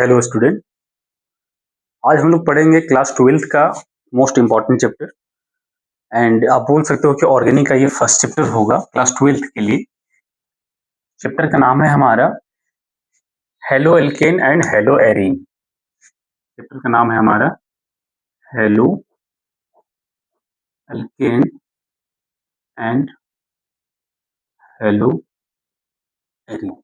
Hello student. आज हम लोग पढ़ेंगे क्लास 12th का मोस्ट इम्पॉर्टेंट चैप्टर एंड आप बोल सकते हो कि ऑर्गेनिक का ये फर्स्ट चैप्टर होगा क्लास 12th के लिए। चैप्टर का नाम है हमारा halo alkane and hello arene. Chapter का नाम है हमारा halo alkane and hello arene.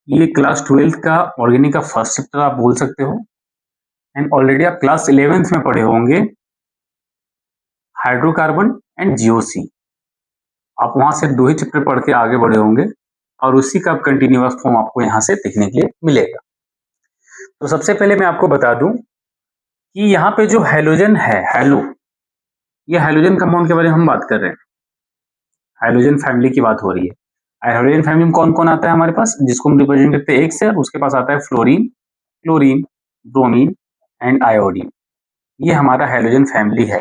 ये क्लास 12th का ऑर्गेनिक का फर्स्ट चैप्टर आप बोल सकते हो एंड ऑलरेडी आप क्लास 11th में पढ़े होंगे हाइड्रोकार्बन एंड जीओसी। आप वहां से 2 ही चैप्टर पढ़ के आगे बढ़े होंगे और उसी का कंटिन्यूअस फॉर्म आपको यहाँ से देखने के लिए मिलेगा। तो सबसे पहले मैं आपको बता दूं कि यहाँ पे जो हैलोजन है, ये हैलोजन कंपाउंड के बारे में हम बात कर रहे हैं। हाइड्रोजन फैमिली की बात हो रही है। हाइड्रोजन फैमिली में कौन कौन आता है हमारे पास, जिसको हम रिप्रेजेंट करते हैं एक से, उसके पास आता है fluorine, chlorine, bromine and iodine. ये हमारा हैलोजन फैमिली है।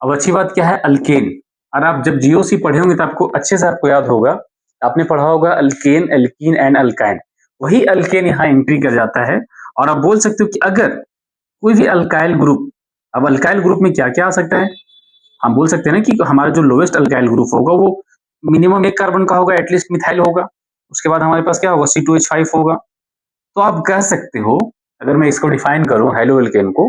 अब अच्छी बात क्या है, अल्केन। और आप जब जीओसी पढ़े होंगे तो आपको अच्छे से आपको याद होगा, आपने पढ़ा होगा अल्केन, एल्कीन एंड अल्काइन। वही अल्केन यहाँ एंट्री कर जाता है। और आप बोल सकते हो कि अगर कोई भी अल्काइल ग्रुप, अब अल्काइल ग्रुप में क्या क्या आ सकता है, हम बोल सकते हैं ना कि हमारा जो लोवेस्ट अल्काइल ग्रुप होगा वो मिनिमम 1 कार्बन का होगा, एटलीस्ट मिथाइल होगा। उसके बाद हमारे पास क्या होगा, C2H5 होगा। तो आप कह सकते हो, अगर मैं इसको डिफाइन करूं हेलो एल्केन को,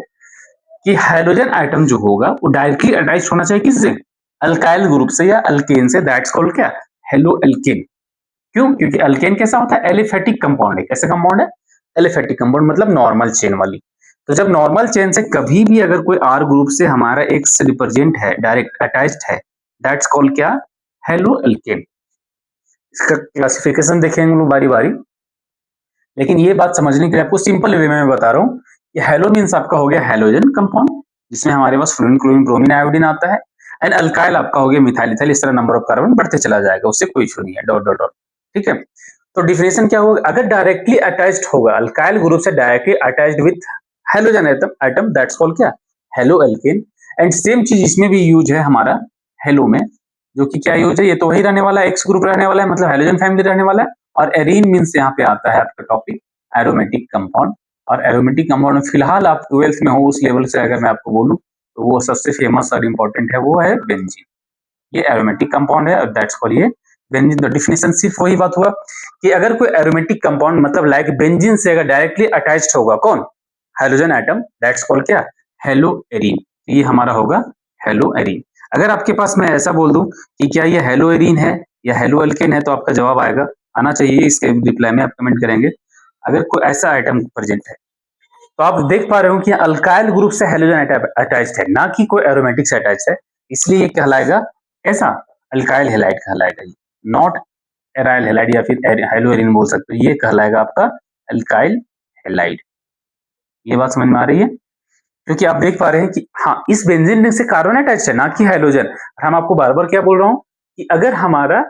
कि हाइड्रोजन आइटम जो होगा वो डायरेक्टली अटैच होना चाहिए किससे, अल्काइल ग्रुप से या अल्केन से। दैट्स कॉल्ड क्या, हेलो एल्केन। क्यों, क्योंकि अल्केन कैसा होता है, एलिफेटिक कंपाउंड है। कैसे कंपाउंड है, एलिफेटिक कंपाउंड, मतलब नॉर्मल चेन वाली। तो जब नॉर्मल चेन से कभी भी अगर कोई आर ग्रुप से हमारा एक्स रिप्रेजेंट है, डायरेक्ट अटैच्ड है, दैट्स कॉल्ड क्या, हेलो एल्केन। इसका क्लासिफिकेशन देखेंगे हम लोग बारी बारी, लेकिन ये बात समझने के लिए आपको सिंपल वे में बता रहा हूँ कि हेलो मीन्स आपका हो गया हैलोजन कंपाउंड, जिसमें हमारे पास फ्लोरीन, क्लोरीन, ब्रोमीन, आयोडीन आता है। एंड अल्काइल आपका हो गया मिथाइल, इथाइल। इस तरह नंबर ऑफ कार्बन बढ़ते चला जाएगा, उससे कोई इशू नहीं है, डॉट डॉट डॉट। ठीक है। तो डिफिनेशन क्या होगा, अगर डायरेक्टली अटैच्ड होगा, अल्काइल ग्रुप से directly attached with halogen atom, that's called क्या, हेलो एल्केन। एंड सेम चीज इसमें भी यूज है हमारा हेलो में, जो कि क्या यूज है, ये तो वही रहने वाला है, एक्स ग्रुप रहने वाला है, मतलब हेलोजन फैमिली रहने वाला है। और एरीन मीन्स यहाँ पे आता है आपका टॉपिक एरोमेटिक कंपाउंड। और एरोमेटिक कंपाउंड में फिलहाल आप 12th में हो, उस लेवल से अगर मैं आपको बोलूं तो वो सबसे फेमस और इंपॉर्टेंट है, वो है बेंजीन। ये एरोमेटिक कंपाउंड है और दैट्स कॉल्ड ये बेंजीन। तो डिफिनेशन सिर्फ वही बात हुआ कि अगर कोई एरोमेटिक कंपाउंड मतलब लाइक बेंजीन से अगर डायरेक्टली अटैच्ड होगा कौन, हाइड्रोजन एटम, दैट्स कॉल्ड क्या, हेलो एरीन। ये हमारा होगा हेलो एरीन। अगर आपके पास मैं ऐसा बोल दूं कि क्या ये हेलो एरीन है या हेलो एल्केन है, तो आपका जवाब आएगा, आना चाहिए, इसके रिप्लाई में आप कमेंट करेंगे अगर कोई ऐसा आइटम प्रेजेंट है। तो आप देख पा रहे हो कि अल्काइल ग्रुप से हेलोजन अटैच्ड है, ना कि कोई एरोमेटिक से अटैच्ड है, इसलिए ये कहलाएगा ऐसा अल्काइल हैलाइड कहलाएगा, ये नॉट एराइल हैलाइड या फिर हेलो एरीन बोल सकते हो, ये कहलाएगा आपका अल्काइल हैलाइड। ये बात समझ में आ रही है, क्योंकि आप देख पा रहे हैं कि हाँ, इस बेंजीन से कार्बन अटैच्ड है, ना कि हाइड्रोजन। हम आपको बार बार क्या बोल रहा हूँ कि अगर हमारा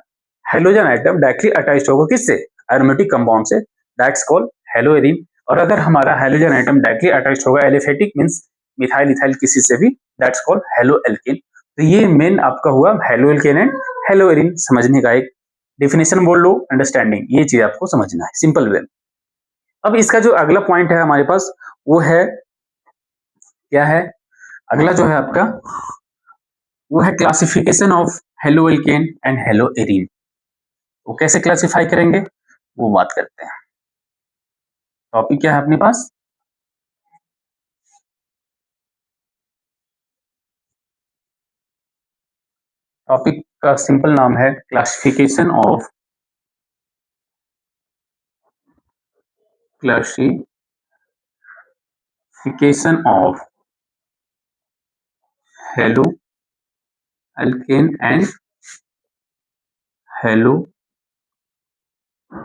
हाइड्रोजन आइटम डायरेक्टली अटैच्ड होगा किससे, एरोमेटिक कंपाउंड से, दैट्स कॉल्ड हेलो एरीन। और अगर हमारा हाइड्रोजन आइटम डायरेक्टली अटैच्ड होगा एलिफेटिक मींस मिथाइल, इथाइल किसी से भी, दैट्स कॉल्ड हेलो एल्केन। तो ये मेन आपका हुआ halo alkane and hello arene समझने का एक डिफिनेशन बोल लो, अंडरस्टैंडिंग, ये चीज आपको समझना है सिंपल वे। अब इसका जो अगला पॉइंट है हमारे पास, वो है क्या है, अगला जो है आपका वो है classification of halo alkane and hello arene. वो कैसे क्लासिफाई करेंगे वो बात करते हैं। टॉपिक क्या है अपने पास, टॉपिक का सिंपल नाम है classification of halo alkane and hello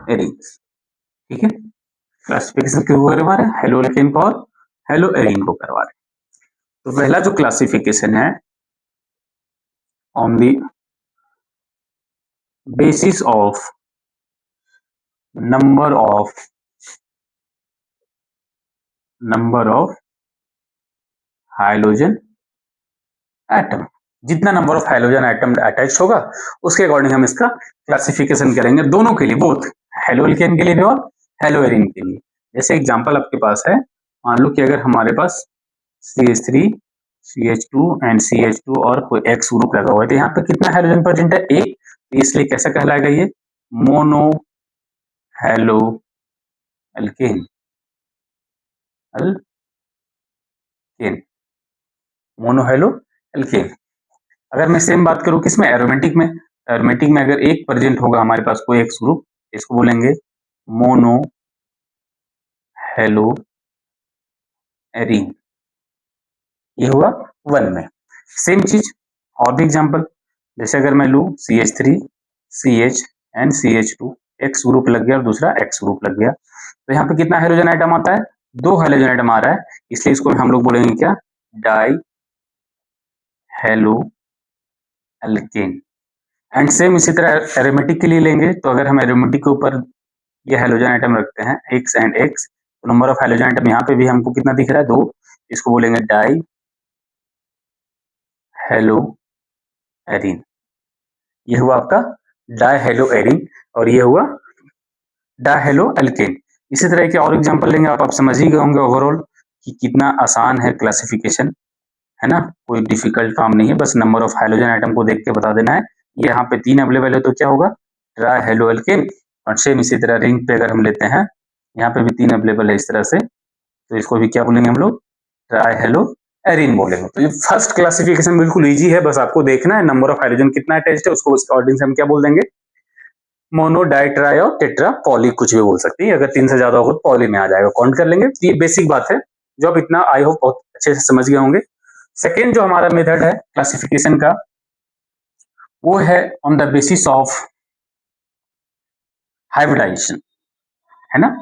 arene. ठीक है, क्लासिफिकेशन क्यों करवा रहे हैं, हेलो एल्केन को और हेलो एरीन को करवा रहे हैं। तो पहला जो क्लासिफिकेशन है, on the basis of number of hydrogen atom, जितना number of hydrogen atom attach होगा उसके अकॉर्डिंग हम इसका क्लासिफिकेशन करेंगे, दोनों के लिए, बोथ हेलो एल्केन के लिए भी और हेलो एरीन के लिए। जैसे एग्जांपल आपके पास है, मान लो कि अगर हमारे पास CH3 CH2 एंड CH2 और कोई X ग्रुप लगा हुआ है, तो यहाँ पे कितना हाइड्रोजन प्रेजेंट है, एक, तो इसलिए कैसा कहलाएगा ये, mono halo alkene, alkene, mono halo alkene. अगर मैं सेम बात करूं किसमें, एरोमेटिक में, एरोमेटिक में अगर एक प्रेजेंट होगा हमारे पास कोई X ग्रुप, इसको बोलेंगे मोनो हेलो एरीन, ये हुआ वन में। सेम चीज और भी एग्जांपल, जैसे अगर मैं लूं CH3 CH and CH2, X group लग गया और दूसरा X ग्रुप लग गया, तो यहाँ पे कितना हाइड्रोजन आइटम आता है, दो हाइड्रोजन आइटम आ रहा है, इसलिए इसको हम लोग बोलेंगे क्या, die halo alkane. And same इसी तरह एरोमेटिक के लिए लेंगे, तो अगर हम एरोमेटिक के ऊपर ये हाइड्रोजन आइटम रखते हैं X एंड X, तो नंबर ऑफ हाइड्रोजन आइटम यहाँ पे भी हमको कितना दिख रहा है, दो, इसको बोलेंगे डाई हेलो एरीन, ये हुआ आपका डायहेलो एरीन, और ये हुआ डायहेलो एल्केन। इसी तरह के और एग्जांपल लेंगे, आप समझ ही गए होंगे ओवरऑल कि कितना आसान है क्लासिफिकेशन, है ना, कोई डिफिकल्ट काम नहीं है, बस नंबर ऑफ हाइड्रोजन आइटम को देख के बता देना है। ये यहाँ पे 3 अवेलेबल है, तो क्या होगा, ट्राइहेलो एल्केन। और सेम इसी तरह रिंग पे अगर हम लेते हैं, यहाँ पे भी 3 अवेलेबल है इस तरह से, तो इसको भी क्या बोलेंगे हम लोग, ट्राइहेलो एरीन बोलेंगे। तो ये फर्स्ट क्लासिफिकेशन बिल्कुल इजी है, बस आपको देखना है नंबर ऑफ हाइड्रोजन कितना अटैच्ड है, उसको उसके अकॉर्डिंग से हम क्या बोल देंगे, मोनो, डाई, ट्राई और टेट्रा, पॉली कुछ भी बोल सकते हैं, अगर 3 से ज्यादा होगा तो पॉली में आ जाएगा, काउंट कर लेंगे। ये बेसिक बात है जो आप इतना आई होप बहुत अच्छे से समझ गए होंगे। सेकेंड जो हमारा मेथड है क्लासिफिकेशन का, वो है on the basis of hybridization, है ना।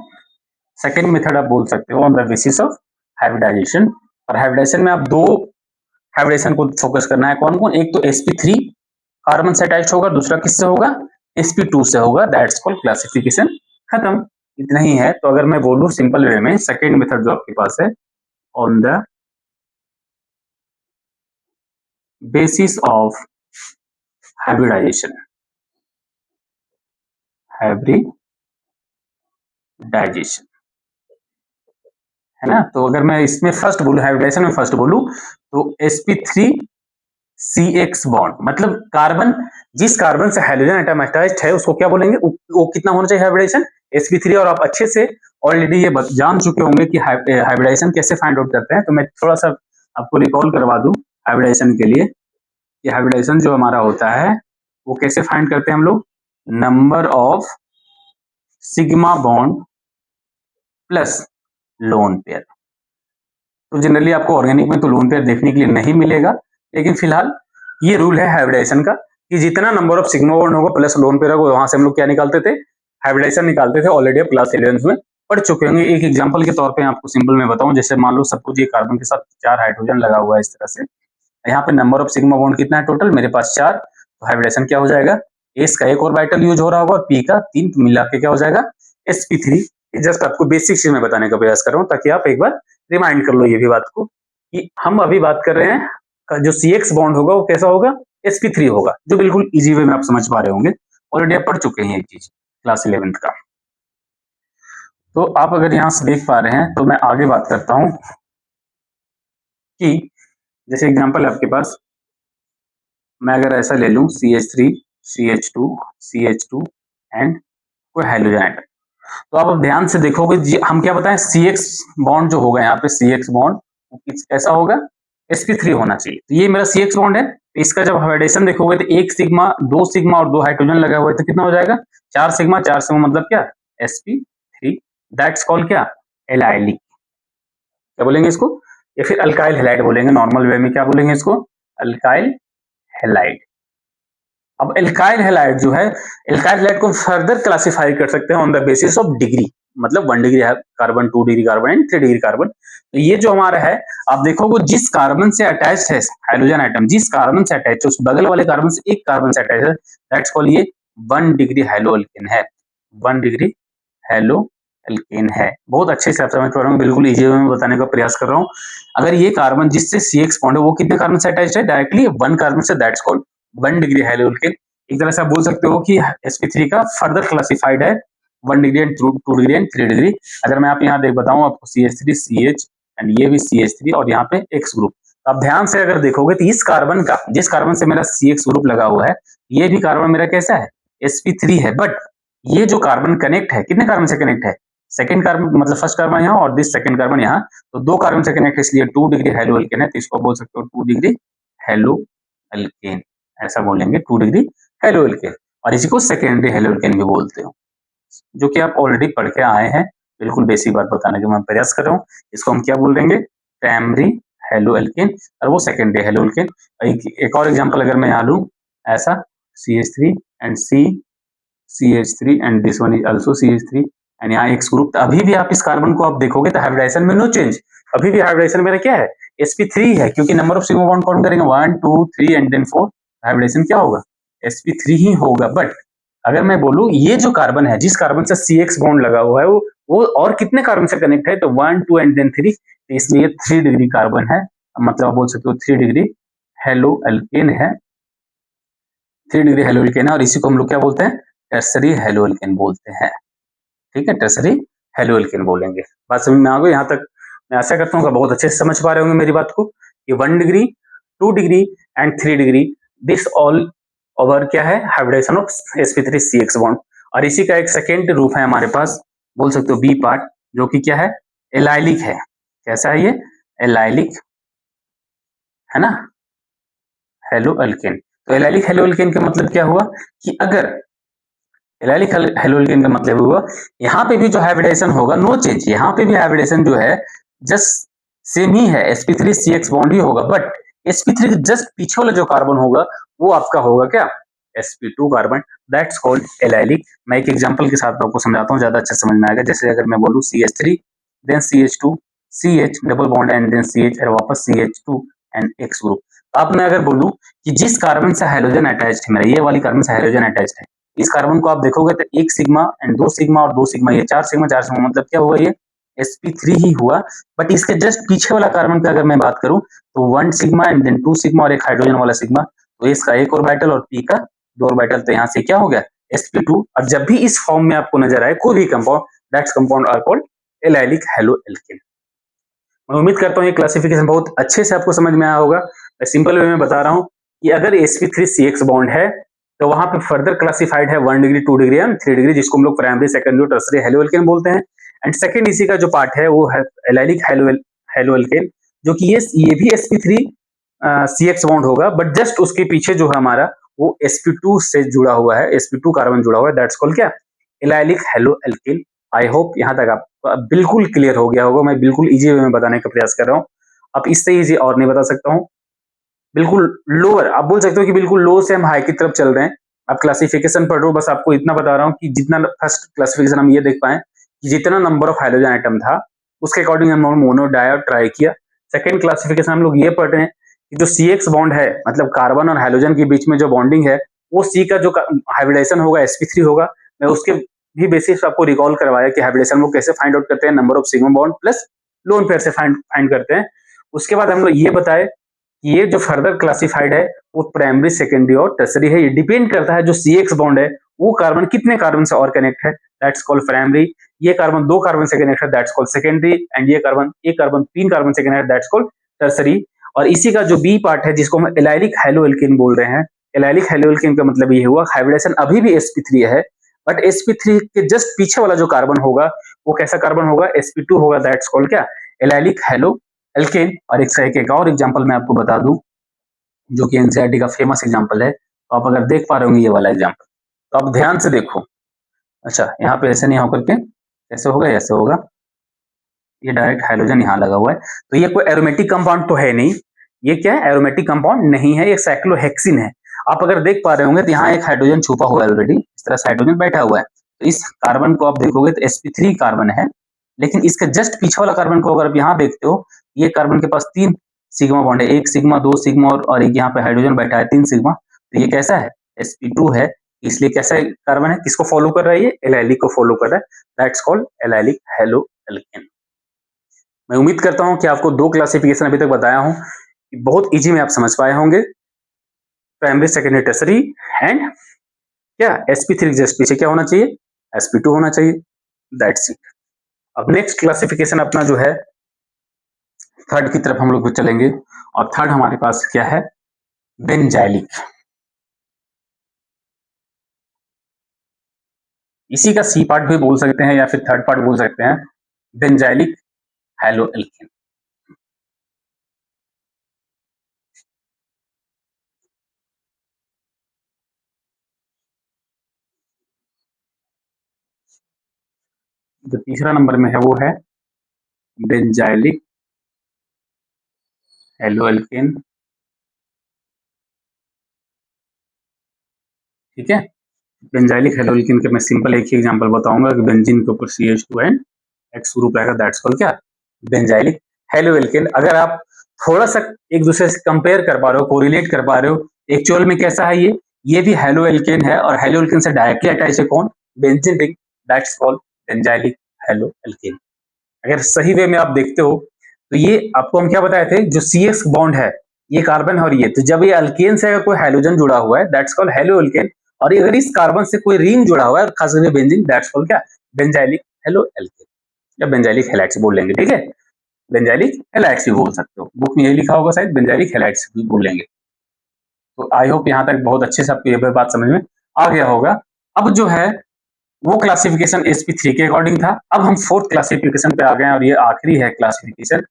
सेकेंड मेथड आप बोल सकते हो on the basis of hybridization. और हाइब्रिडाइजेशन में आप दो हाइब्रिडेशन को फोकस करना है, कौन कौन, एक तो sp3 कार्बन से अटैच होगा, दूसरा किससे होगा, sp2 से होगा, दैट्स कॉल्ड क्लासिफिकेशन, खत्म, इतना ही है। तो अगर मैं बोलूं सिंपल वे में, सेकेंड मेथड जो आपके पास है, on the basis of hybridization, hybridization, है ना। तो अगर मैं इसमें फर्स्ट बोलूं, हाइब्रिडाइजेशन में फर्स्ट बोलूं, तो sp3 CX बॉन्ड, मतलब कार्बन, जिस कार्बन से हाइड्रोजन एटम अटैच्ड है उसको क्या बोलेंगे, वो कितना होना चाहिए हाइब्रिडाइजेशन, sp3। और आप अच्छे से ऑलरेडी ये जान चुके होंगे कि हाइब्रिडाइजेशन कैसे फाइंड आउट करते हैं, तो मैं थोड़ा सा आपको रिकॉल करवा दूं हाइब्रिडाइजेशन के लिए, कि हाइब्रिडाइजेशन जो हमारा होता है वो कैसे फाइंड करते हैं हम लोग, number of sigma bond plus lone pair. तो जनरली आपको ऑर्गेनिक में तो लोन पेयर देखने के लिए नहीं मिलेगा, लेकिन फिलहाल ये रूल है हाइब्रिडाइजेशन का, कि जितना नंबर ऑफ सिग्मा बॉन्ड होगा प्लस लोन पेयर होगा, वहां से हम लोग क्या निकालते थे, हाइब्रिडाइजेशन निकालते थे। ऑलरेडी आप क्लास 11 में पढ़ चुके होंगे। एक एग्जांपल के तौर पे आपको सिंपल में बताऊं, जैसे मान लो सब कुछ ये कार्बन के साथ 4 हाइड्रोजन लगा हुआ है इस तरह से, यहाँ पे नंबर ऑफ सिग्मा बॉन्ड कितना है टोटल, मेरे पास 4, तो हाइब्रिडेशन क्या हो जाएगा, एस का एक ऑर्बिटल यूज हो रहा होगा और पी का 3, तो मिला के क्या हो जाएगा, sp3। जस्ट आपको बेसिक चीज में बताने का प्रयास कर रहा हूँ, ताकि आप एक बार रिमाइंड कर लो ये भी बात को, कि हम अभी बात कर रहे हैं जो CX बॉन्ड होगा वो कैसा होगा, sp3 होगा, जो बिल्कुल इजी वे में आप समझ पा रहे होंगे, ऑलरेडी आप पढ़ चुके हैं ये चीज क्लास 11 का। तो आप अगर यहाँ से देख पा रहे हैं, तो मैं आगे बात करता हूँ कि जैसे एग्जांपल आपके पास, मैं अगर ऐसा ले लूं CH3 CH2 CH2 एंड कोई हाइड्रोजन आइटम, तो आप अब ध्यान से देखोगे जी, हम क्या बताएं, CX बॉन्ड जो होगा यहाँ पे, CX बॉन्ड कैसा होगा, sp3 होना चाहिए। तो ये मेरा CX बॉन्ड है, तो इसका जब हाइब्रिडेशन देखोगे तो 1 सिग्मा 2 सिग्मा और 2 हाइड्रोजन लगा हुआ है, तो कितना हो जाएगा, 4 सिग्मा 4 सिग्मा, मतलब क्या, sp3, दैट्स कॉल्ड क्या, एलाइलिक, क्या बोलेंगे इसको, या फिर अल्काइल हैलाइड बोलेंगे, नॉर्मल वे में क्या बोलेंगे इसको, अल्काइल हैलाइड। अब एल्काइल हैलाइड जो है, एल्काइल हैलाइड को फर्दर क्लासिफाई कर सकते हैं on the basis of degree, मतलब 1 degree carbon, 2 degree carbon and 3 degree carbon. तो ये जो हमारा है, आप देखोगे जिस कार्बन से अटैच है हाइड्रोजन आइटम, जिस कार्बन से अटैच है उस बगल वाले कार्बन से एक कार्बन से अटैच है, दैट्स कॉल्ड ये 1 डिग्री हैलो एल्केन है, 1 डिग्री हैलो एल्केन है। बहुत अच्छे से आप समझ पा रहे हो, बिल्कुल इजी वे में बताने का प्रयास कर रहा हूँ। अगर ये कार्बन जिससे CX बॉन्ड है वो कितने कार्बन से अटैच है, डायरेक्टली 1 कार्बन से, that's called 1 degree halo alkene. एक तरह से आप बोल सकते हो कि sp3 का फर्दर क्लासिफाइड है 1 degree and 2 degree and 3 degree. अगर मैं आप यहाँ देख बताऊँ आपको CH3 CH एंड ये भी CH3 और यहाँ पे X ग्रुप। आप ध्यान से अगर देखोगे तो इस कार्बन का, जिस कार्बन से मेरा CX ग्रुप लगा हुआ है, ये भी कार्बन मेरा कैसा है, sp3 है। बट ये जो कार्बन कनेक्ट है, कितने कार्बन से कनेक्ट है, सेकंड कार्बन, मतलब फर्स्ट कार्बन यहाँ और दिस सेकंड कार्बन यहाँ, तो 2 कार्बन से कनेक्ट है, इसलिए 2 डिग्री हेलो एल्केन है। तो इसको बोल सकते हो 2 डिग्री हेलो एल्केन, ऐसा बोलेंगे 2 डिग्री हेलो एल्केन। और इसी को सेकेंडरी हेलो एल्केन भी बोलते हो, जो कि आप ऑलरेडी पढ़ के आए हैं। बिल्कुल बेसिक बात बताने का मैं प्रयास कर रहा हूँ। इसको हम क्या बोल देंगे, प्राइमरी हेलो एल्केन और वो सेकेंडरी हेलो एल्केन। एक और एग्जांपल अगर मैं यहाँ लूँ, ऐसा CH3 and CH3 and this one is also CH3 and यहाँ X ग्रुप। अभी भी आप इस कार्बन को आप देखोगे तो हाइब्रिडाइजेशन में नो चेंज, अभी भी हाइब्रिडाइजेशन मेरा क्या है, sp3 है, क्योंकि number of sigma bond count करेंगे 1 2 3 एंड देन 4, हाइब्रिडाइजेशन क्या होगा, sp3 ही होगा। बट अगर मैं बोलूं ये जो कार्बन है, जिस कार्बन से CX बॉन्ड लगा हुआ है, वो और कितने कार्बन से कनेक्ट है, तो 1 2 एंड देन 3, तो इसलिए 3 डिग्री कार्बन है, मतलब आप बोल सकते हो 3 डिग्री हेलो एल्केन है, 3 डिग्री हेलो एल्केन है। और इसी को हम लोग क्या बोलते हैं, टर्सरी हेलो एल्केन बोलते हैं। ठीक है, टर्सरी हेलो एल्केन बोलेंगे। बात समझ में आ गई यहाँ तक? मैं आशा करता हूँ कि बहुत अच्छे से समझ पा रहे होंगे मेरी बात को, कि 1 degree 2 degree and 3 degree, this all over क्या है, hybridisation of sp3 CX bond. और इसी का एक सेकेंड रूप है हमारे पास, बोल सकते हो बी पार्ट, जो कि क्या है, एलाइलिक है। कैसा है ये, एलाइलिक है ना, हेलो एल्केन। तो एलाइलिक हेलो एल्केन का मतलब क्या हुआ, कि अगर एलाइलिक हेलो एल्केन का मतलब हुआ, यहाँ पे भी जो हाइब्रिडाइजेशन होगा नो चेंज, यहाँ पे भी हाइब्रिडाइजेशन जो है जस्ट सेम ही है, sp3 CX बॉन्ड ही होगा। बट sp3 के जस्ट पीछे वाला जो कार्बन होगा वो आपका होगा क्या, sp2 carbon, that's called allylic. मैं एक एग्जांपल के साथ आपको समझाता हूँ, ज्यादा अच्छा समझ में आएगा। जैसे अगर मैं बोलूँ CH3 then CH2 CH double bond and then CH और वापस CH2 एंड X ग्रुप। अब मैं अगर बोलूँ कि जिस कार्बन से हाइड्रोजन अटैच्ड है, मेरा ये वाली कार्बन से हाइड्रोजन अटैच्ड है, इस कार्बन को आप देखोगे तो 1 सिग्मा एंड 2 सिग्मा और 2 सिग्मा, ये 4 सिग्मा 4 सिग्मा, मतलब क्या हुआ, ये sp3 ही हुआ। बट इसके जस्ट पीछे वाला कार्बन का अगर मैं बात करूं तो 1 सिग्मा एंड देन 2 सिग्मा और एक हाइड्रोजन वाला सिग्मा, तो इसका एक ऑर्बिटल और p का 2 ऑर्बिटल, तो यहाँ से क्या हो गया, sp2। और जब भी इस फॉर्म में आपको नजर आए कोई भी compound, that's compound are called allylic halo alkene. मैं उम्मीद करता हूँ ये क्लासिफिकेशन बहुत अच्छे से आपको समझ में आया होगा। मैं सिंपल वे में बता रहा हूँ कि अगर sp3 CX बॉन्ड है तो वहां पे फर्दर क्लासिफाइड है 1 डिग्री 2 डिग्री एंड 3 डिग्री, जिसको हम लोग प्राइमरी सेकेंडरी और टर्सरी हेलो एल्केन बोलते हैं। एंड सेकंड इसी का जो पार्ट है वो है एलाइलिक हेलो एल्केन, जो कि ये भी sp3 CX बॉन्ड होगा, बट जस्ट उसके पीछे जो है हमारा वो sp2 से जुड़ा हुआ है, sp2 कार्बन जुड़ा हुआ है, दैट्स कॉल्ड क्या, allylic halo alkene. I hope यहाँ तक आपको बिल्कुल क्लियर हो गया होगा। मैं बिल्कुल इजी वे में बताने का प्रयास कर रहा हूँ, अब इससे इजी और नहीं बता सकता हूँ। बिल्कुल लोअर आप बोल सकते हो कि बिल्कुल लो से हम हाई की तरफ चल रहे हैं। आप क्लासिफिकेशन पढ़ रहे हो, बस आपको इतना बता रहा हूँ कि जितना फर्स्ट क्लासिफिकेशन हम ये देख पाए कि जितना नंबर ऑफ हाइड्रोजन आइटम था उसके अकॉर्डिंग हम मोनो डाई और ट्राई किया। सेकंड क्लासिफिकेशन हम लोग ये पढ़ रहे हैं कि जो CX बॉन्ड है, मतलब कार्बन और हाइड्रोजन के बीच में जो बॉन्डिंग है, वो C का जो हाइब्रिडाइजेशन होगा sp3 होगा। मैं उसके भी बेसिस आपको रिकॉल करवाया कि हाइब्रिडेशन वो कैसे फाइंड आउट करते हैं, number of sigma bond plus lone pair से फाइंड करते हैं। उसके बाद हम लोग ये बताए कि ये जो फर्दर क्लासिफाइड है वो प्राइमरी सेकेंडरी और टर्सरी है। ये डिपेंड करता है जो CX बॉन्ड है वो कार्बन कितने कार्बन से और कनेक्ट है, दैट्स कॉल्ड प्राइमरी। ये कार्बन 2 कार्बन से कनेक्ट है, दैट्स कॉल्ड सेकेंडरी। एंड ये कार्बन 3 कार्बन से कनेक्ट है, दैट्स कॉल्ड टर्सरी। और इसी का जो बी पार्ट है जिसको हम एलाइलिक हेलो एल्केन बोल रहे हैं, एलाइलिक हेलो एल्केन का मतलब ये हुआ हाइब्रिडेशन अभी भी sp3 है, बट sp3 के जस्ट पीछे वाला जो कार्बन होगा वो कैसा कार्बन होगा, sp2 होगा, दैट्स कॉल्ड क्या, एलाइलिक हेलो एल्केन। और एक और एग्जांपल मैं आपको बता दूं जो कि एनसीईआरटी का फेमस एग्जांपल है, तो आप अगर देख पा रहे होंगे ये वाला एग्जांपल, तो आप ध्यान से देखो। अच्छा, यहाँ पे ऐसे नहीं होकर के ऐसे होगा, ऐसे होगा, ये डायरेक्ट हाइड्रोजन यहाँ लगा हुआ है, तो ये कोई एरोमेटिक कंपाउंड तो है नहीं। ये क्या है, एरोमेटिक कंपाउंड नहीं है, ये साइक्लोहेक्सिन है। आप अगर देख पा रहे होंगे तो यहाँ एक हाइड्रोजन छुपा हुआ है ऑलरेडी, इस तरह से हाइड्रोजन बैठा हुआ है। तो इस कार्बन को आप देखोगे तो sp3 कार्बन है, लेकिन इसके जस्ट पीछे वाला कार्बन को अगर आप यहाँ देखते हो, ये कार्बन के पास 3 सिग्मा बॉन्ड है, 1 सिग्मा 2 सिग्मा और एक यहाँ पे हाइड्रोजन बैठा है 3 सिग्मा। तो ये कैसा है, sp2 है, इसलिए कैसा कार्बन है, किसको फॉलो कर रहा है, ये एलाइलिक को फॉलो कर रहा है, that's called allylic halo alkene. मैं उम्मीद करता हूं कि आपको 2 क्लासिफिकेशन अभी तक बताया हूं, बहुत इजी में आप समझ पाए होंगे। प्राइमरी सेकेंडरी टर्सरी एंड क्या sp3 जस्ट पीछे क्या होना चाहिए, sp2 होना चाहिए, दैट्स इट। अब नेक्स्ट क्लासिफिकेशन अपना जो है थर्ड की तरफ हम लोग चलेंगे, और थर्ड हमारे पास क्या है, बेंजाइलिक। इसी का सी पार्ट भी बोल सकते हैं या फिर थर्ड पार्ट बोल सकते हैं, बेंजाइलिक हैलोएल्केन। जो तीसरा नंबर में है वो है बेंजाइलिक हैलोएल्केन। ठीक है, बेंजाइलिक हैलोएल्केन के मैं सिंपल एक ही एग्जांपल बताऊंगा कि बेंजीन के ऊपर CH2 एंड X ग्रुप रहेगा, दैट्स कॉल्ड क्या, बेंजाइलिक हैलोएल्केन। अगर आप थोड़ा सा एक दूसरे से कंपेयर कर पा रहे हो, कोरिलेट कर पा रहे हो, एक्चुअल में कैसा है ये भी हैलोएल्केन है, और हैलोएल्केन से डायरेक्टली अटैच है कौन, benzene ring, that's called benzylic haloalkane. अगर सही वे में आप देखते हो तो ये आपको हम क्या बताए थे, जो CX बॉन्ड है ये कार्बन है, और ये तो जब ये अल्केन से अगर कोई हाइड्रोजन जुड़ा हुआ है दैट्स कॉल्ड हैलोएल्केन, और अगर इस कार्बन से कोई रिंग जुड़ा हुआ है खास करके बेंजीन, दैट्स कॉल्ड क्या, बेंजाइलिक हैलोएल्केन या बेंजाइलिक हैलाइड्स बोल लेंगे। ठीक है, बेंजाइलिक हैलाइड्स भी बोल सकते हो, बुक में यही लिखा होगा शायद, बेंजाइलिक हैलाइड्स भी बोलेंगे। तो आई होप यहाँ तक बहुत अच्छे से आपको ये बात समझ में आ गया होगा। अब जो है वो क्लासिफिकेशन sp3 के अकॉर्डिंग था। अब हम फोर्थ क्लासिफिकेशन पे आ गए हैं, और ये आखिरी है classification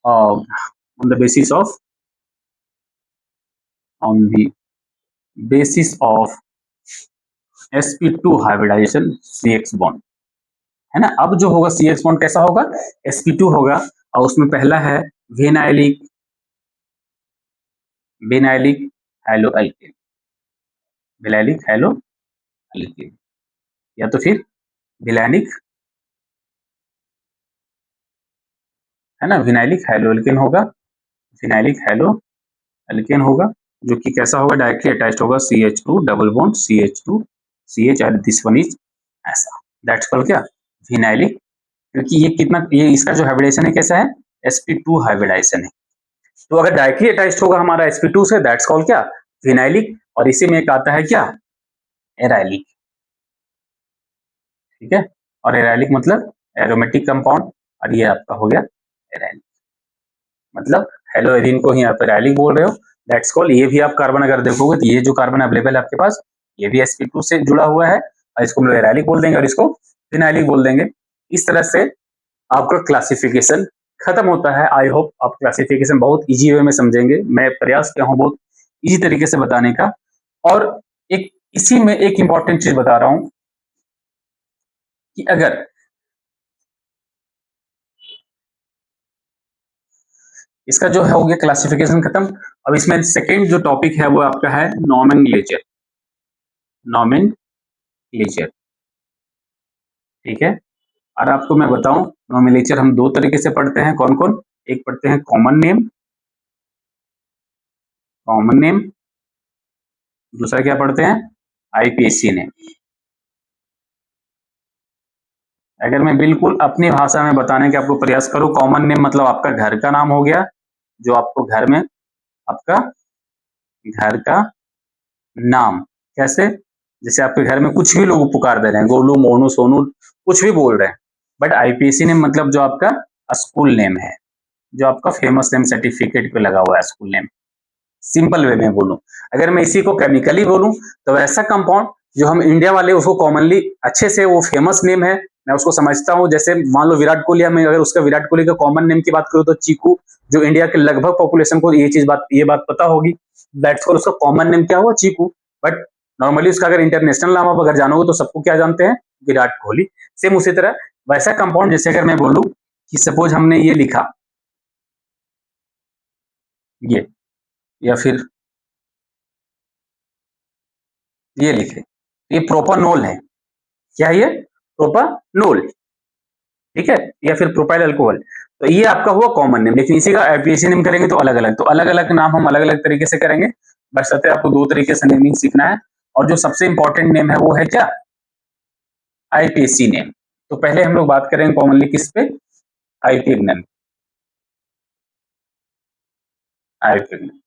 on the basis of on the basis of sp2 hybridization CX bond, है ना। अब जो होगा CX बॉन्ड कैसा होगा, sp2 होगा, और उसमें पहला है vinylic vinylic haloalkane, vinylic haloalkane, या तो फिर विलायनिक, है ना, विनाइलिक हैलोएल्केन होगा, विनाइलिक हैलोएल्केन होगा, जो कि कैसा होगा, डायरेक्टली अटैच्ड होगा CH2 double bond CH2 CH, और दिस वन इज ऐसा, दैट्स कॉल्ड क्या, विनाइलिक। क्योंकि ये कितना, ये इसका जो हाइब्रिडेशन है कैसा है, sp2 हाइब्रिडाइजेशन है। तो अगर डायरेक्टली अटैच्ड होगा हमारा sp2 से, दैट्स कॉल्ड क्या, विनाइलिक, और इसी में एक आता है क्या, एराइलिक। ठीक है, और एराइलिक मतलब एरोमेटिक कंपाउंड, और ये आपका हो गया एराइलिक, मतलब हेलोएरिन को ही आप एराइलिक बोल रहे हो, दैट्स कॉल्ड। ये भी आप कार्बन अगर देखोगे तो ये जो कार्बन अवेलेबल है आपके पास, ये भी sp2 से जुड़ा हुआ है, और इसको हम लोग एराइलिक बोल देंगे और इसको फिनाइलिक बोल देंगे। इस तरह से आपका क्लासिफिकेशन खत्म होता है। आई होप आप क्लासिफिकेशन बहुत इजी वे में समझेंगे, मैं प्रयास किया हूँ बहुत इजी तरीके से बताने का। और एक इसी में एक इंपॉर्टेंट चीज बता रहा हूं कि अगर इसका जो है हो गया क्लासिफिकेशन खत्म, अब इसमें सेकेंड जो टॉपिक है वो आपका है नॉमेनक्लेचर, नॉमेनक्लेचर। ठीक है, और आपको मैं बताऊं, नॉमेनक्लेचर हम दो तरीके से पढ़ते हैं, कौन कौन, एक पढ़ते हैं कॉमन नेम, कॉमन नेम, दूसरा क्या पढ़ते हैं, IPAC नेम। अगर मैं बिल्कुल अपनी भाषा में बताने का आपको प्रयास करूं, कॉमन नेम मतलब आपका घर का नाम हो गया, जो आपको घर में आपका घर का नाम, कैसे, जैसे आपके घर में कुछ भी लोग पुकार दे रहे हैं, गोलू मोनू सोनू कुछ भी बोल रहे हैं, बट IPAC नेम मतलब जो आपका स्कूल नेम है, जो आपका फेमस नेम सर्टिफिकेट पे लगा हुआ है स्कूल नेम। सिंपल वे में बोलूं, अगर मैं इसी को केमिकली बोलूं तो ऐसा कंपाउंड जो हम इंडिया वाले उसको कॉमनली अच्छे से, वो फेमस नेम है, मैं उसको समझता हूं। जैसे मान लो विराट कोहली, मैं अगर उसका विराट कोहली का कॉमन नेम की बात करूं तो चीकू, जो इंडिया के लगभग पॉपुलेशन को ये बात पता होगी, दैट्स फॉर उसका कॉमन नेम क्या हुआ, चीकू। बट नॉर्मली उसका अगर इंटरनेशनल नाम आप अगर जानोगे तो सबको क्या जानते हैं, विराट कोहली। सेम उसी तरह वैसा कंपाउंड, जैसे अगर मैं बोलूं कि सपोज हमने ये लिखा, ये, या फिर ये लिखे, ये प्रोपानोल है, क्या है ये, प्रोपानोल। ठीक है, या फिर प्रोपाइल अल्कोहल, तो ये आपका हुआ कॉमन नेम। लेकिन इसी का IPAC नेम करेंगे तो अलग अलग, तो अलग अलग नाम हम अलग अलग तरीके से करेंगे, बशर्ते आपको दो तरीके से नेमिंग सीखना है। और जो सबसे इंपॉर्टेंट नेम है वो है क्या, IPAC नेम। तो पहले हम लोग बात करेंगे कॉमनली किस पे, IPAC नेम, IPAC नेम।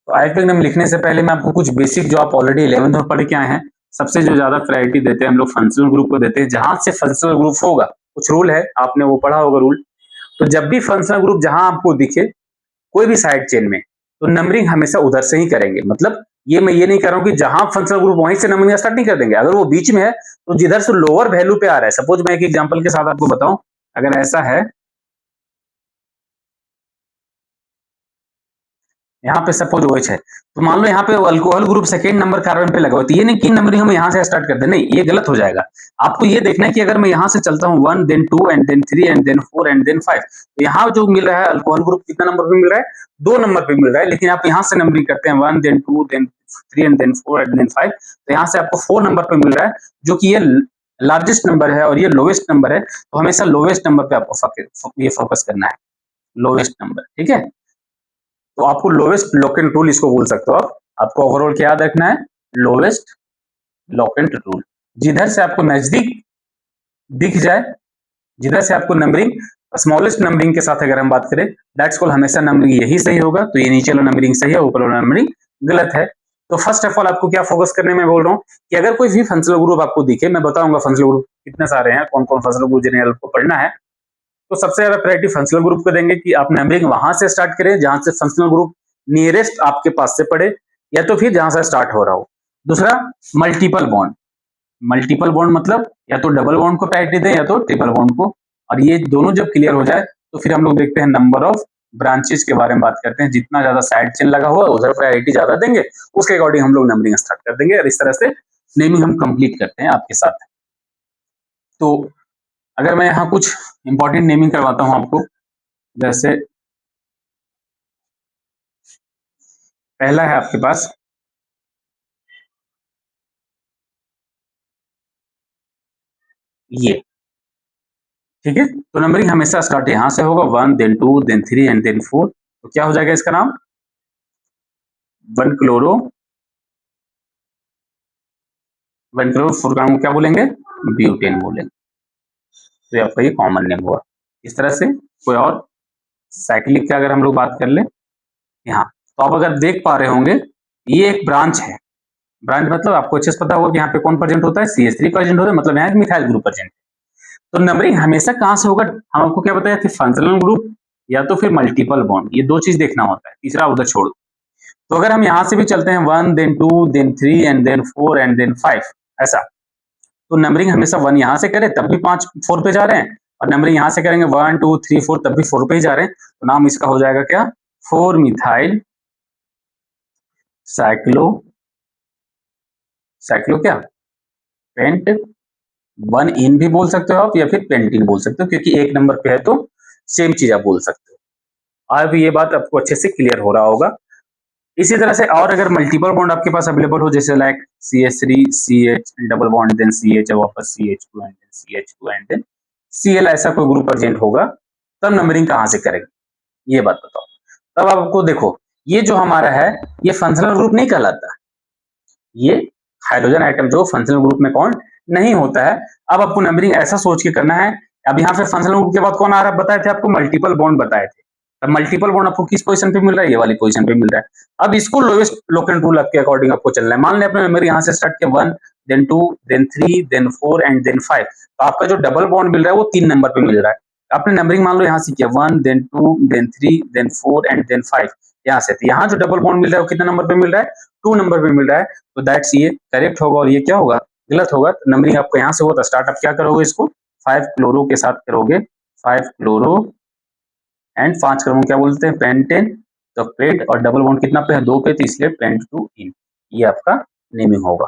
तो IPAC नेम लिखने से पहले मैं आपको कुछ बेसिक जो आप ऑलरेडी 11th में पढ़ के आए हैं सबसे जो ज्यादा प्रायोरिटी देते हैं हम लोग फंक्शनल ग्रुप को देते हैं, जहां से फंक्शनल ग्रुप होगा, कुछ रूल है, आपने वो पढ़ा होगा रूल। तो जब भी फंक्शनल ग्रुप जहां आपको दिखे कोई भी साइड चेन में, तो नंबरिंग हमेशा उधर से ही करेंगे। मतलब ये मैं ये नहीं कर रहा हूं कि जहां फंक्शनल ग्रुप वहीं से नंबरिंग स्टार्ट नहीं कर देंगे। अगर वो बीच में है तो जिधर से लोअर वैल्यू पे आ रहा है, सपोज मैं एक एग्जांपल के साथ आपको बताऊं, अगर ऐसा है, यहाँ पे सपोज OH है, तो मान लो यहाँ पे alcohol group second number carbon पे लगा हुआ है, तो ये नहीं कि नंबरिंग हम यहाँ से स्टार्ट कर दे, नहीं, ये गलत हो जाएगा। आपको ये देखना है कि अगर मैं यहाँ से चलता हूँ 1 then 2 and then 3 and then 4 and then 5, तो यहाँ जो मिल रहा है अल्कोहल ग्रुप कितना नंबर पे मिल रहा है, 2 नंबर पे मिल रहा है। लेकिन आप यहाँ से नंबरिंग करते हैं 1 then 2 then 3 and then 4 and then 5, तो यहाँ से आपको 4 नंबर पे मिल रहा है, जो कि ये लार्जेस्ट नंबर है और ये लोवेस्ट नंबर है। तो हमेशा लोवेस्ट नंबर पे आपको ये फोकस करना है, लोवेस्ट नंबर, ठीक है। तो आपको लोवेस्ट लॉकेंट रूल इसको बोल सकते हो आप। आपको ओवरऑल क्या याद रखना है, लोवेस्ट लॉकेंट रूल। जिधर से आपको नजदीक दिख जाए, जिधर से आपको नंबरिंग स्मॉलेस्ट नंबरिंग के साथ अगर हम बात करें, दैट्स कॉल हमेशा नंबरिंग यही सही होगा। तो ये नीचे वाला नंबरिंग सही है, ऊपर वाला नंबरिंग गलत है। तो फर्स्ट ऑफ ऑल आपको क्या फोकस करने में बोल रहा हूँ कि अगर कोई भी फंक्शनल ग्रुप आपको दिखे, मैं बताऊंगा फंक्शनल ग्रुप कितने सारे हैं, कौन कौन फंक्शनल ग्रुप जिन्हें आपको पढ़ना है, तो सबसे ज्यादा प्रायोरिटी फंक्शनल ग्रुप को देंगे कि आप नंबरिंग वहां से स्टार्ट करें जहां से फंक्शनल ग्रुप नियरेस्ट आपके पास से पड़े, या तो फिर जहां से स्टार्ट हो रहा हो। दूसरा, मल्टीपल बॉन्ड। मल्टीपल बॉन्ड मतलब या तो डबल बॉन्ड को प्रायोरिटी दें या तो ट्रिपल बॉन्ड को। और ये दोनों जब क्लियर हो जाए तो फिर हम लोग देखते हैं नंबर ऑफ ब्रांचेस के बारे में बात करते हैं। जितना ज्यादा साइड चेन लगा हुआ उधर प्रायोरिटी ज्यादा देंगे, उसके अकॉर्डिंग हम लोग नंबरिंग स्टार्ट कर देंगे, और इस तरह से नेमिंग हम कंप्लीट करते हैं आपके साथ। तो अगर मैं यहाँ कुछ इंपॉर्टेंट नेमिंग करवाता हूँ आपको, जैसे पहला है आपके पास ये, ठीक है। तो नंबरिंग हमेशा स्टार्ट यहां से होगा, 1 देन 2 देन 3 एंड देन 4। तो क्या हो जाएगा इसका नाम, 1 क्लोरो, 1 क्लोरो 4 का नाम क्या बोलेंगे, ब्यूटेन बोलेंगे। तो ये आपका ये कॉमन नेम हुआ। इस तरह से कोई और साइक्लिक की अगर हम लोग बात कर ले यहाँ, तो आप अगर देख पा रहे होंगे ये एक ब्रांच है। ब्रांच मतलब आपको अच्छे से पता होगा कि यहाँ पे कौन प्रेजेंट होता है, CH3 प्रेजेंट होता है, मतलब यहाँ मिथाइल ग्रुप प्रेजेंट। तो नंबरिंग हमेशा कहां से होगा, हम आपको क्या बताया कि फंक्शनल ग्रुप या तो फिर मल्टीपल बॉन्ड, ये दो चीज देखना होता है, तीसरा उधर छोड़। तो अगर हम यहां से भी चलते हैं 1 then 2 then 3 and then 4 and then 5 ऐसा, तो नंबरिंग हमेशा 1 यहां से करें तब भी 5 4 पे जा रहे हैं, और नंबरिंग यहां से करेंगे 1 2 3 4 तब भी 4 पे ही जा रहे हैं। तो नाम इसका हो जाएगा क्या, 4 मिथाइल साइक्लो, साइक्लो क्या, पेंट 1 इन भी बोल सकते हो आप, या फिर पेंटीन बोल सकते हो, क्योंकि एक नंबर पे है तो सेम चीज आप बोल सकते हो। अब ये बात आपको अच्छे से क्लियर हो रहा होगा। इसी तरह से और अगर मल्टीपल बॉन्ड आपके पास अवेलेबल हो, जैसे like CH3 CH double bond then CH और वापस CH2 and then CH2 and then Cl, ऐसा कोई ग्रुप प्रेजेंट होगा, तब नंबरिंग कहां से करेंगे ये बात बताओ। तब आपको देखो ये जो हमारा है ये फंक्शनल ग्रुप नहीं कहलाता, ये हाइड्रोजन आइटम जो फंक्शनल ग्रुप में काउंट नहीं होता है। अब आपको नंबरिंग ऐसा सोच के करना है। अब यहाँ पे फंक्शनल ग्रुप के बाद कौन आ रहा है बताए थे आपको, मल्टीपल बॉन्ड बताए थे। अब मल्टीपल बॉन्ड आपको किस पोजीशन पे मिल रहा है, ये वाली पोजीशन पे मिल रहा है। अब इसको लोएस्ट लोकेंट रूल के अकॉर्डिंग आपको चलना है। मान लें अपने नंबर यहाँ से स्टार्ट किया 1 then 2 then 3 then 4 and then 5, तो आपका जो डबल बॉन्ड मिल रहा है वो 3 नंबर पे मिल रहा है। आपने नंबरिंग मान लो यहाँ से किया 1 then 2 then 3 then 4 and then 5 यहाँ से, तो यहाँ जो डबल बॉन्ड मिल रहा है वो कितना नंबर पे मिल रहा है, 2 नंबर पे मिल रहा है। तो दैट्स ये करेक्ट होगा, और ये क्या होगा, गलत होगा। तो नंबरिंग आपको यहाँ से होता, स्टार्ट आप क्या करोगे, इसको 5 क्लोरो के साथ करोगे, 5 क्लोरो एंड 5 करोगे क्या बोलते हैं, पेंटेन। तो पेंट और डबल बॉन्ड कितना पे है, 2 पे, तो इसलिए पेंट टू इन, ये आपका नेमिंग होगा।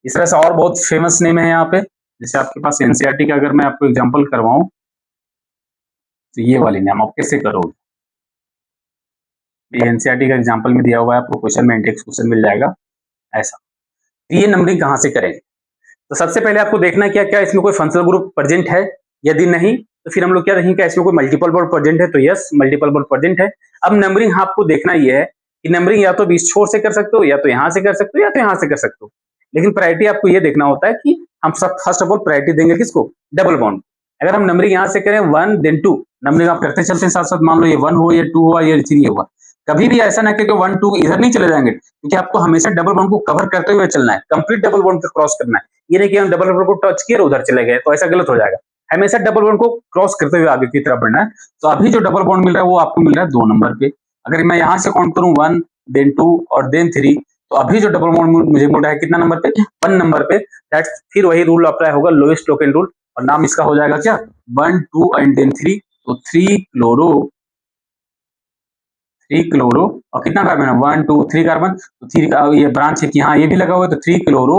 इस तरह से और बहुत फेमस नेम है यहाँ पे, जैसे आपके पास एनसीईआरटी का अगर मैं आपको एग्जाम्पल करवाऊं, तो ये वाली नेम आप कैसे करोगे, ये एनसीईआरटी का एग्जाम्पल में दिया हुआ है, आपको क्वेश्चन में इंडेक्स क्वेश्चन मिल जाएगा ऐसा। तो ये नंबरिंग कहाँ से करेंगे, तो सबसे पहले आपको देखना क्या क्या इसमें कोई फंक्शनल ग्रुप प्रेजेंट है, यदि नहीं तो फिर हम लोग क्या देखेंगे, इसमें कोई मल्टीपल बॉन्ड प्रेजेंट है, तो यस मल्टीपल बॉन्ड प्रेजेंट है। अब नंबरिंग आपको देखना ये है कि नंबरिंग या तो इस छोर से कर सकते हो, या तो यहाँ से कर सकते हो, या तो यहाँ से कर सकते हो। लेकिन प्रायोरिटी आपको ये देखना होता है कि हम सब फर्स्ट ऑफ ऑल प्रायोरिटी देंगे किसको, डबल बॉन्ड। अगर हम नंबरिंग यहाँ से करें 1 देन 2, नंबरिंग आप करते चलते हैं साथ साथ, मान लो ये 1 हो या 2 हुआ या 3 हुआ, कभी भी ऐसा ना कि 1 2 इधर नहीं चले जाएंगे, क्योंकि आपको हमेशा डबल बॉन्ड को कवर करते हुए चलना है, कंप्लीट डबल बॉन्ड को क्रॉस करना है। ये नहीं कि हम डबल बॉन्ड को टच किए और उधर चले गए, तो ऐसा गलत हो जाएगा। हमेशा डबल बॉन्ड को क्रॉस करते हुए आगे की तरफ बढ़ना है। तो अभी जो डबल बॉन्ड मिल रहा है वो आपको मिल रहा है 2 नंबर पे। अगर मैं यहाँ से काउंट करूँ 1 देन 2 और देन 3, तो अभी जो डबल बॉन्ड मुझे मिल रहा है कितना नंबर पे, 1 नंबर पे। दैट्स फिर वही रूल अप्लाई होगा, लोएस्ट टोकन रूल, और नाम इसका हो जाएगा क्या, 1 2 एंड देन 3। तो 3 क्लोरो और कितना कार्बन है, 1 2 3 कार्बन। तो 3 का ये ब्रांच है कि हाँ ये भी लगा हुआ है, तो 3 क्लोरो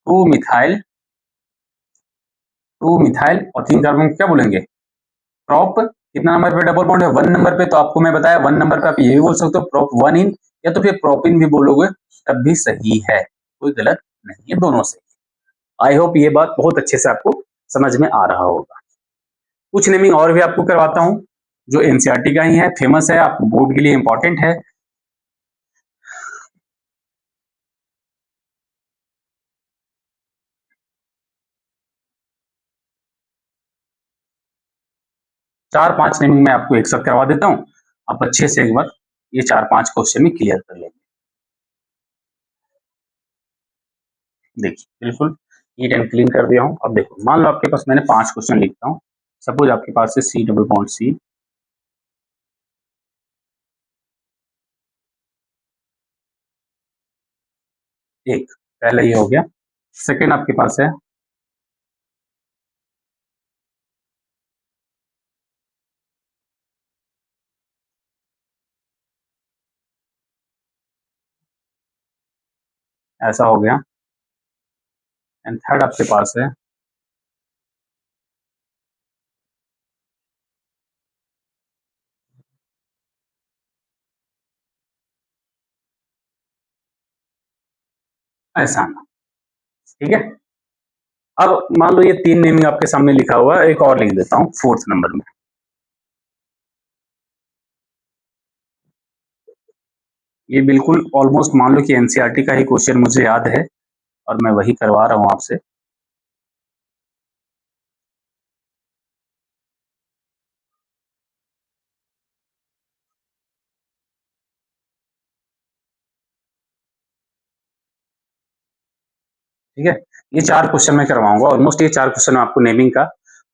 2 मिथाइल, 2 मिथाइल और 3 कार्बन क्या बोलेंगे, प्रॉप। कितना नंबर पे डबल बॉन्ड है, 1 नंबर पे। तो आपको मैं बताया 1 नंबर पे आप ये भी बोल सकते हो प्रॉप 1 इन, या तो फिर प्रोपिन भी बोलोगे तब भी सही है, कोई गलत नहीं है, दोनों सही। आई होप ये बात बहुत अच्छे से आपको समझ में आ रहा होगा। कुछ नेमिंग और भी आपको करवाता हूँ जो एनसीईआरटी का ही है, फेमस है, आपको बोर्ड के लिए इंपॉर्टेंट है। चार पांच नेमिंग मैं आपको एक साथ करवा देता हूँ, आप अच्छे से एक बार ये 4-5 क्वेश्चन में क्लियर कर लेंगे। देखिए बिल्कुल नीट एंड क्लीन कर दिया हूँ। अब देखो, मान लो आपके पास, मैंने 5 क्वेश्चन लिखता हूँ। सपोज आपके पास है सी डबल बॉन्ड सी, एक पहले ये हो गया। सेकेंड आपके पास है ऐसा हो गया। एंड थर्ड आपके पास है ऐसा आना। ठीक है, अब मान लो ये 3 नेमिंग आपके सामने लिखा हुआ है, एक और लिख देता हूँ फोर्थ नंबर में। ये बिल्कुल ऑलमोस्ट मान लो कि एनसीईआरटी का ही क्वेश्चन मुझे याद है और मैं वही करवा रहा हूँ आपसे। ठीक है, ये 4 क्वेश्चन मैं करवाऊंगा, ऑलमोस्ट ये 4 क्वेश्चन आपको नेमिंग का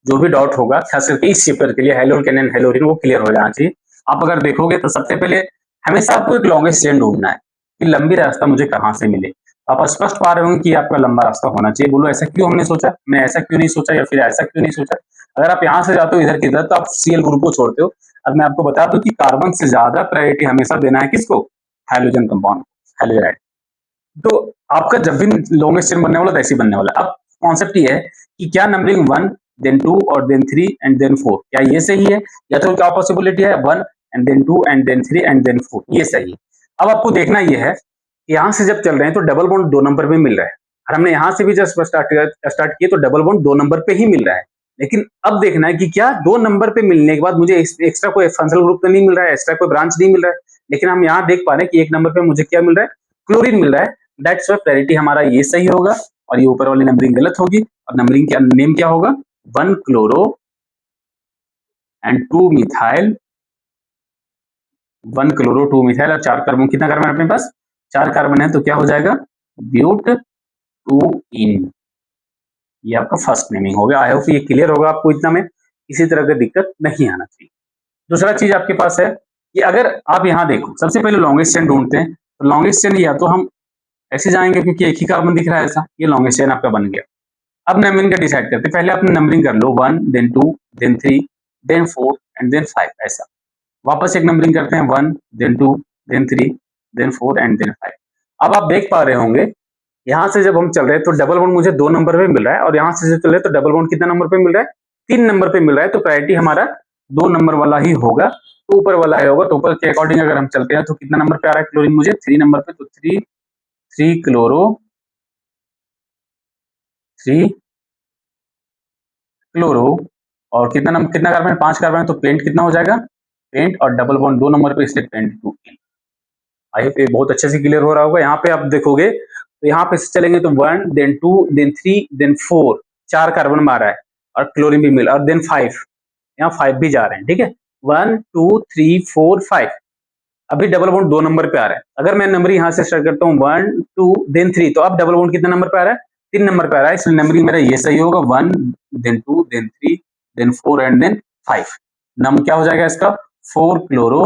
जो भी डाउट होगा, खास करके इस चैप्टर के लिए हेलोकेन एंड हेलोरिन, वो क्लियर हो जाना चाहिए। आप अगर देखोगे तो सबसे पहले हमेशा आपको एक लॉन्गेस्ट चेन ढूंढना है कि लंबी रास्ता मुझे कहाँ से मिले। आप स्पष्ट पा रहे होंगे कि आपका लंबा रास्ता होना चाहिए। बोलो ऐसा क्यों हमने सोचा, मैं ऐसा क्यों नहीं सोचा, या फिर ऐसा क्यों नहीं सोचा। अगर आप यहाँ से जाते हो इधर की इधर, तो आप सीएल ग्रुप को छोड़ते हो। अब मैं आपको बता दूं कि कार्बन से ज्यादा प्रायोरिटी हमेशा देना है किसको, हाइड्रोजन कंपाउंड, हाइड्रोजाइड। तो आपका जब भी लॉन्गेस्ट चेन बनने वाला तो ऐसे ही बनने वाला है। अब कॉन्सेप्ट ये है कि क्या नंबरिंग 1 देन 2 और देन 3 एंड देन 4, क्या ये सही है, या तो क्या पॉसिबिलिटी है 1 and then 2 and then 3 and then 4, ये सही है। अब आपको देखना ये है, यहाँ से जब चल रहे हैं तो डबल बॉन्ड 2 नंबर पे मिल रहा है, और हमने यहाँ से भी जब स्टार्ट किए तो डबल बॉन्ड 2 नंबर पे ही मिल रहा है। लेकिन अब देखना है कि क्या 2 नंबर पे मिलने के बाद मुझे एक्स्ट्रा कोई फंक्शनल ग्रुप तो नहीं मिल रहा है, एक्स्ट्रा कोई ब्रांच नहीं मिल रहा है। लेकिन हम यहाँ देख पा रहे हैं कि 1 नंबर पे मुझे क्या मिल रहा है, क्लोरीन मिल रहा है। दैट्स वाई प्रायोरिटी हमारा ये सही होगा, और ये ऊपर वाली नंबरिंग गलत होगी। और नंबरिंग का नेम क्या होगा, 1 chloro and 2 methyl, 1 chloro 2 methyl, और 4 कार्बन। कितना कार्बन है अपने पास, 4 कार्बन है, तो क्या हो जाएगा, ब्यूट 2 इन। ये आपका फर्स्ट नेमिंग हो गया। आई होप ये क्लियर होगा आपको, इतना में किसी तरह का दिक्कत नहीं आना चाहिए। दूसरा चीज आपके पास है कि अगर आप यहाँ देखो, सबसे पहले लॉन्गेस्ट चेन ढूंढते हैं। तो लॉन्गेस्ट चेन या तो हम ऐसे जाएंगे क्योंकि एक ही कार्बन दिख रहा है ऐसा, ये लॉन्गेस्ट चेन आपका बन गया। अब नंबरिंग का डिसाइड करते हैं, पहले आप नंबरिंग कर लो 1 then 2 then 3 then 4 and then 5, ऐसा। वापस एक नंबरिंग करते हैं 1 then 2 then 3 then 4 and then 5। अब आप देख पा रहे होंगे, यहाँ से जब हम चल रहे हैं तो डबल बॉन्ड मुझे 2 नंबर पे मिल रहा है, और यहाँ से जब चल रहे हैं तो डबल बॉन्ड कितना नंबर पे मिल रहा है, 3 नंबर पे मिल रहा है। तो प्रायोरिटी हमारा 2 नंबर वाला ही होगा, तो ऊपर वाला ही होगा। तो ऊपर के अकॉर्डिंग अगर हम चलते हैं तो कितना नंबर पे आ रहा है क्लोरीन मुझे, 3 नंबर पे। तो 3 क्लोरो 3 क्लोरो, और कितना कार्बन है, 5 कार्बन है, तो पेंट कितना हो जाएगा, पेंट, और डबल बॉन्ड 2 नंबर पे, इसलिए पेंट 2। आई होप ये बहुत अच्छे से क्लियर हो रहा होगा। यहाँ पे आप देखोगे तो यहाँ पे चलेंगे तो 1 देन 2 देन 3 देन 4, 4 कार्बन मारा है, और क्लोरीन भी मिला, और देन 5, यहाँ 5 भी जा रहे हैं। ठीक है, 1 2 3 4 5। अभी डबल बॉन्ड 2 नंबर पे आ रहा है। अगर मैं नंबर यहाँ से स्टार्ट करता हूँ 1 2 देन 3, तो अब डबल बॉन्ड कितने नंबर पे आ रहा है? 3 नंबर पे आ रहा है, इसलिए नंबरिंग मेरा ये सही होगा, 1 then 2 then 3 then 4 and then 5। नम क्या हो जाएगा इसका? 4 क्लोरो।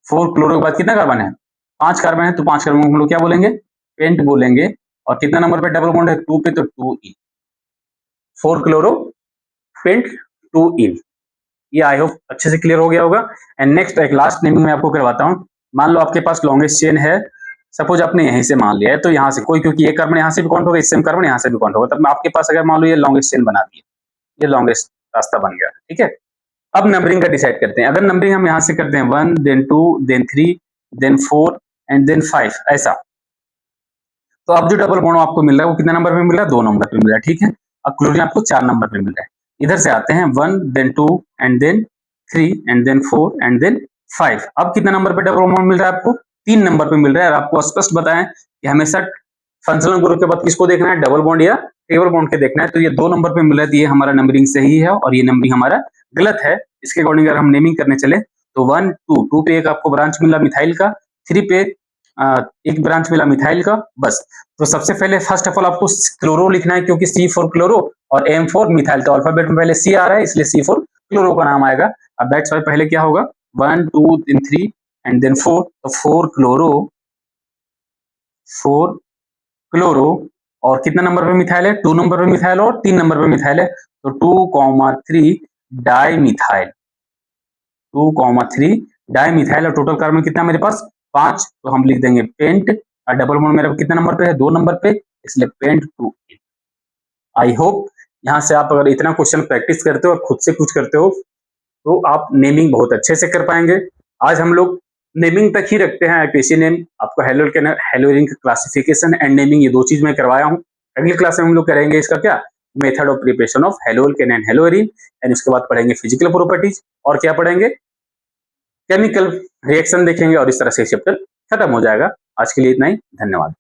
4 क्लोरो के बाद कितना कार्बन है? 5 कार्बन है, तो 5 कार्बन हम लोग क्या बोलेंगे? पेंट बोलेंगे। और कितना नंबर पे डबल बॉन्ड है? 2 पे, तो 2 इन। 4 क्लोरो पेंट 2 इन। ये आई होप अच्छे से क्लियर हो गया होगा। एंड नेक्स्ट एक लास्ट नेमिंग मैं आपको करवाता हूँ। मान लो आपके पास लॉन्गेस्ट चेन है, सपोज आपने यहीं से मान लिया है, तो यहाँ से कोई, क्योंकि ये कार्बन यहाँ से भी काउंट होगा, इससे कार्बन यहाँ से भी काउंट होगा, तब आपके पास अगर मान लो ये लॉन्गेस्ट चेन बना दी, ये लॉन्गेस्ट रास्ता बन गया, ठीक है। अब नंबरिंग का डिसाइड करते हैं। अगर नंबरिंग हम यहाँ से करते हैं 1 then 2 then 3 then 4 and then 5 ऐसा, तो अब जो डबल बॉन्ड आपको मिल रहा है वो कितने नंबर पे मिल रहा है? 2 नंबर पे मिल रहा है, ठीक है। अब क्लोरीन आपको 4 नंबर पे मिल रहा है। इधर से आते हैं 1 then 2 and then 3 and then 4 and then 5। अब कितने नंबर पे डबल बॉन्ड मिल रहा है आपको? 3 नंबर पे मिल रहा है। और आपको स्पष्ट बताएं कि हमेशा फंक्शनल ग्रुप के बाद किसको देखना है? डबल बॉन्ड या ट्रिपल बॉन्ड के देखना है। तो ये 2 नंबर पे मिल रहा है, तो ये हमारा नंबरिंग सही है और ये नंबरिंग हमारा गलत है। इसके अकॉर्डिंग अगर हम नेमिंग करने चले तो 1 2 पे एक आपको ब्रांच मिला मिथाइल का, 3 पे एक ब्रांच मिला मिथाइल का, बस। तो सबसे पहले फर्स्ट ऑफ ऑल आपको क्लोरो लिखना है, क्योंकि C4 क्लोरो और M4 मिथाइल, तो अल्फाबेट में पहले C आ रहा है, इसलिए C4 क्लोरो का नाम आएगा। अब दैट्स व्हाई पहले क्या होगा? 1 2 देन 3 एंड देन 4, तो 4 क्लोरो, 4 क्लोरो। और कितना नंबर पे मिथाइल है? 2 नंबर पे मिथाइल और 3 नंबर पे मिथाइल है, तो 2,3 डाई मिथाइल, 2,3 डाई मिथाइल। और टोटल कार्बन कितना मेरे पास? 5, तो हम लिख देंगे पेंट। और डबल बॉन्ड मेरा कितने नंबर पे है? 2 नंबर पे, इसलिए पेंट 2। आई होप यहाँ से आप अगर इतना क्वेश्चन प्रैक्टिस करते हो और खुद से कुछ करते हो तो आप नेमिंग बहुत अच्छे से कर पाएंगे। आज हम लोग नेमिंग तक ही रखते हैं, आईपीसी नेम, आपको हेलोरिन का क्लासिफिकेशन एंड नेमिंग, ये 2 चीज मैं करवाया हूँ। अगली क्लास में हम लोग करेंगे इसका क्या? Method of preparation of haloalkane and हेलोरिन, and उसके बाद पढ़ेंगे फिजिकल प्रॉपर्टीज, और क्या पढ़ेंगे? केमिकल रिएक्शन देखेंगे, और इस तरह से चैप्टर खत्म हो जाएगा। आज के लिए इतना ही, धन्यवाद।